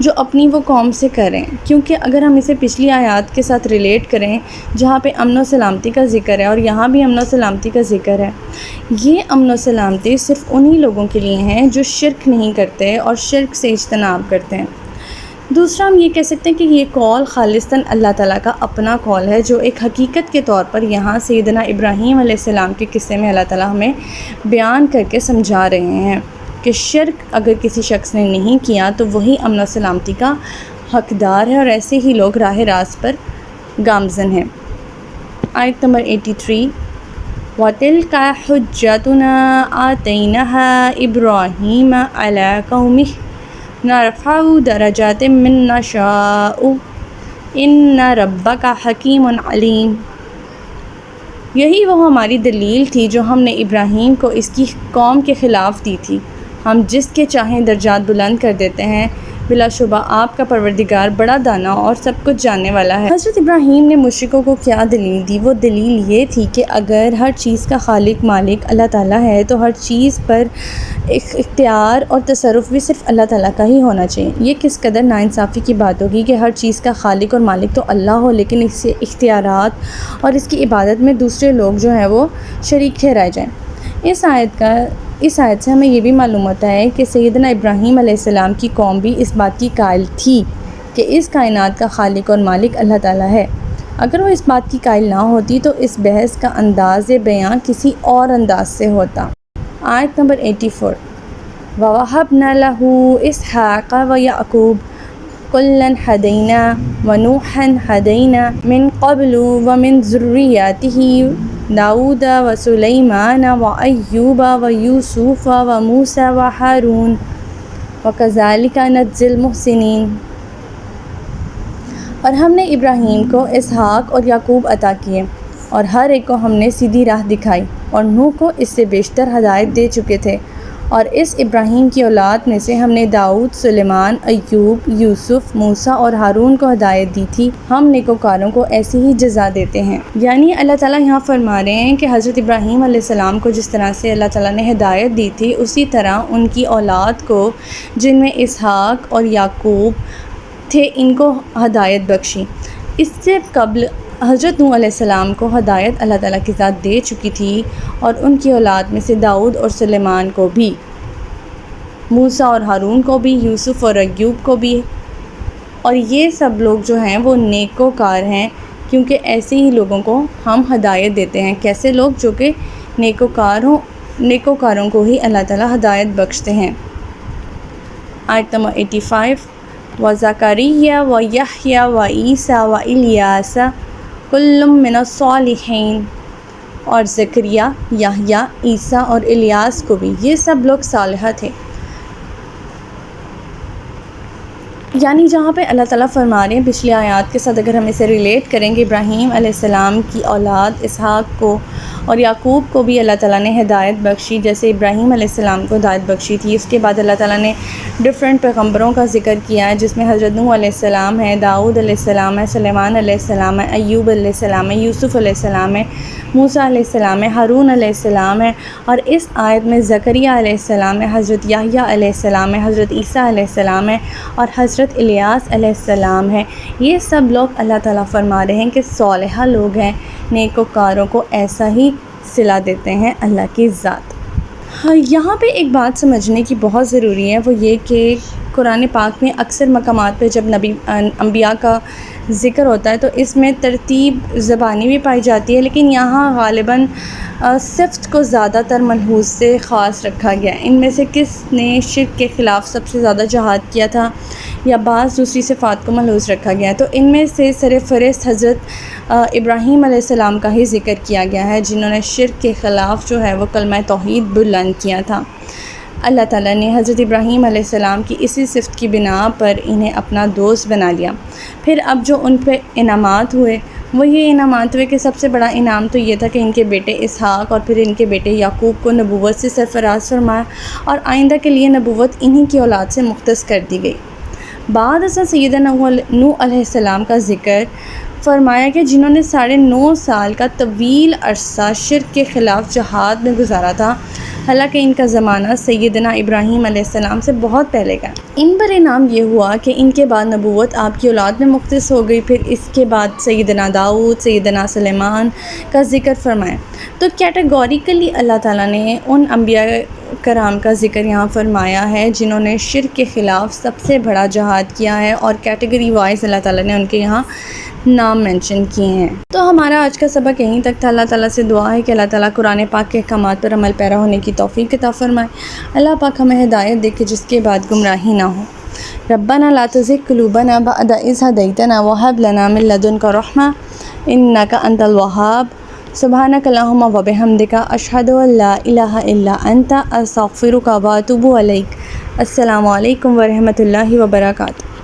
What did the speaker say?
جو اپنی وہ قوم سے کریں، کیونکہ اگر ہم اسے پچھلی آیات کے ساتھ ریلیٹ کریں جہاں پہ امن و سلامتی کا ذکر ہے اور یہاں بھی امن و سلامتی کا ذکر ہے، یہ امن و سلامتی صرف انہی لوگوں کے لیے ہیں جو شرک نہیں کرتے اور شرک سے اجتناب کرتے ہیں۔ دوسرا ہم یہ کہہ سکتے ہیں کہ یہ قول خالصتاً اللہ تعالیٰ کا اپنا قول ہے، جو ایک حقیقت کے طور پر یہاں سیدنا ابراہیم علیہ السلام کے قصے میں اللہ تعالیٰ ہمیں بیان کر کے سمجھا رہے ہیں کہ شرک اگر کسی شخص نے نہیں کیا تو وہی امن و سلامتی کا حقدار ہے، اور ایسے ہی لوگ راہ راست پر گامزن ہیں۔ آیت نمبر 83، وَتِلْكَ حُجَّتُنَا آتَيْنَاهَا إِبْرَاهِيمَ عَلَىٰ قَوْمِهِ نَرْفَعُ دَرَجَاتٍ مَّن نَّشَاءُ إِنَّ رَبَّكَ حَكِيمٌ عَلِيمٌ۔ یہی وہ ہماری دلیل تھی جو ہم نے ابراہیم کو اس کی قوم کے خلاف دی تھی، ہم جس کے چاہیں درجات بلند کر دیتے ہیں، بلا شبہ آپ کا پروردگار بڑا دانا اور سب کچھ جاننے والا ہے۔ حضرت ابراہیم نے مشرکوں کو کیا دلیل دی؟ وہ دلیل یہ تھی کہ اگر ہر چیز کا خالق مالک اللہ تعالیٰ ہے تو ہر چیز پر اختیار اور تصرف بھی صرف اللہ تعالیٰ کا ہی ہونا چاہیے۔ یہ کس قدر ناانصافی کی بات ہوگی کہ ہر چیز کا خالق اور مالک تو اللہ ہو، لیکن اس سے اختیارات اور اس کی عبادت میں دوسرے لوگ جو ہیں وہ شریک ٹھہرائے جائیں۔ اس آیت سے ہمیں یہ بھی معلوم ہوتا ہے کہ سیدنا ابراہیم علیہ السلام کی قوم بھی اس بات کی قائل تھی کہ اس کائنات کا خالق اور مالک اللہ تعالیٰ ہے۔ اگر وہ اس بات کی قائل نہ ہوتی تو اس بحث کا انداز بیان کسی اور انداز سے ہوتا۔ آیت نمبر 84، وَوَهَبْنَا لَهُ إِسْحَاقَ وَيَعْقُوبَ كُلًّا هَدَيْنَا وَنُوحًا هَدَيْنَا مِن قَبْلُ وَمِن ذُرِّيَّتِهِ داؤد وسلیمان وأیوب ویوسف وموسیٰ وہارون وکذالک نجزی المحسنین۔ اور ہم نے ابراہیم کو اسحاق اور یعقوب عطا کیے، اور ہر ایک کو ہم نے سیدھی راہ دکھائی، اور نوح کو اس سے بیشتر ہدایت دے چکے تھے، اور اس ابراہیم کی اولاد میں سے ہم نے داؤد، سلیمان، ایوب، یوسف، موسیٰ اور ہارون کو ہدایت دی تھی۔ ہم نیکوکاروں کو ایسی ہی جزا دیتے ہیں۔ یعنی اللہ تعالیٰ یہاں فرما رہے ہیں کہ حضرت ابراہیم علیہ السلام کو جس طرح سے اللہ تعالیٰ نے ہدایت دی تھی، اسی طرح ان کی اولاد کو، جن میں اسحاق اور یعقوب تھے، ان کو ہدایت بخشی۔ اس سے قبل حضرت نوح علیہ السلام کو ہدایت اللہ تعالیٰ کی ذات دے چکی تھی، اور ان کی اولاد میں سے داؤد اور سلیمان کو بھی، موسیٰ اور ہارون کو بھی، یوسف اور ایوب کو بھی، اور یہ سب لوگ جو ہیں وہ نیکوکار ہیں، کیونکہ ایسے ہی لوگوں کو ہم ہدایت دیتے ہیں۔ کیسے لوگ؟ جو کہ نیکوکار ہوں، نیکوکاروں کو ہی اللہ تعالیٰ ہدایت بخشتے ہیں۔ آیت نمبر 85، وَزَكَرِيَّا وَيَحْيَا وَعِيسَىٰ وَإِلْيَاسَ كُلٌّ مِّنَ الصَّالِحِينَ، اور زکریا، یحییٰ، عیسیٰ اور الیاس کو بھی، یہ سب لوگ صالحہ تھے۔ یعنی جہاں پہ اللہ تعالیٰ فرما رہے ہیں پچھلی آیات کے ساتھ، اگر ہم اسے ریلیٹ کریں گے، ابراہیم علیہ السلام کی اولاد اسحاق کو اور یعقوب کو بھی اللہ تعالیٰ نے ہدایت بخشی، جیسے ابراہیم علیہ السلام کو ہدایت بخشی تھی۔ اس کے بعد اللہ تعالیٰ نے ڈفرینٹ پیغمبروں کا ذکر کیا ہے، جس میں حضرت نوح علیہ السلام ہے، داؤد علیہ السلام ہے، سلیمان علیہ السلام ہے، ایوب علیہ السلام ہے، یوسف علیہ السلام ہے، موسیٰ علیہ السلام ہے، ہارون علیہ السلام ہے، اور اس آیت میں زکریا علیہ السلام ہے، حضرت یحییٰ علیہ السلام ہے، حضرت عیسیٰ علیہ السلام ہے، اور حضرت الیاس علیہ السلام ہے۔ یہ سب لوگ اللہ تعالیٰ فرما رہے ہیں کہ صالحہ لوگ ہیں، نیکوکاروں کو ایسا ہی صلہ دیتے ہیں اللہ کی ذات۔ یہاں پہ ایک بات سمجھنے کی بہت ضروری ہے، وہ یہ کہ قرآن پاک میں اکثر مقامات پہ جب انبیاء کا ذکر ہوتا ہے تو اس میں ترتیب زبانی بھی پائی جاتی ہے، لیکن یہاں غالباً صفت کو زیادہ تر ملحوظ سے خاص رکھا گیا ہے۔ ان میں سے کس نے شرک کے خلاف سب سے زیادہ جہاد کیا تھا، یا بعض دوسری صفات کو ملحوظ رکھا گیا ہے، تو ان میں سے سرفہرست حضرت ابراہیم علیہ السلام کا ہی ذکر کیا گیا ہے، جنہوں نے شرک کے خلاف جو ہے وہ کلمہ توحید بلند کیا تھا۔ اللہ تعالیٰ نے حضرت ابراہیم علیہ السلام کی اسی صفت کی بنا پر انہیں اپنا دوست بنا لیا۔ پھر اب جو ان پہ انعامات ہوئے وہ یہ انعامات ہوئے کہ سب سے بڑا انعام تو یہ تھا کہ ان کے بیٹے اسحاق اور پھر ان کے بیٹے یعقوب کو نبوت سے سرفراز فرمایا، اور آئندہ کے لیے نبوت انہی کی اولاد سے مختص کر دی گئی۔ بعد ازاں سیدنا نوح علیہ السلام کا ذکر فرمایا کہ جنہوں نے 9.5 سال کا طویل عرصہ شرک کے خلاف جہاد میں گزارا تھا، حالانکہ ان کا زمانہ سیدنا ابراہیم علیہ السلام سے بہت پہلے کا۔ ان پر انعام یہ ہوا کہ ان کے بعد نبوت آپ کی اولاد میں مختص ہو گئی، پھر اس کے بعد سیدنا داؤد، سیدنا سلیمان کا ذکر فرمایا۔ تو کیٹیگوریکلی اللہ تعالیٰ نے ان انبیاء کرام کا ذکر یہاں فرمایا ہے جنہوں نے شرک کے خلاف سب سے بڑا جہاد کیا ہے، اور کیٹیگری وائز اللہ تعالیٰ نے ان کے یہاں نام مینشن کیے ہیں۔ تو ہمارا آج کا سبق یہیں تک تھا۔ اللہ تعالیٰ سے دعا ہے کہ اللہ تعالیٰ قرآن پاک کے احکامات پر عمل پیرا ہونے کی توفیق عطا فرمائے۔ اللہ پاک ہمیں ہدایت دے کہ جس کے بعد گمراہی نہ ہو۔ ربنا لا تزغ قلوبنا بعد إذ هديتنا وهب لنا من لدنك رحمة إنك أنت الوهاب سبحانك اللهم وبحمدك أشهد أن لا إله إلا أنت أستغفرك وأتوب إليك۔ السلام علیکم ورحمۃ اللہ وبرکاتہ۔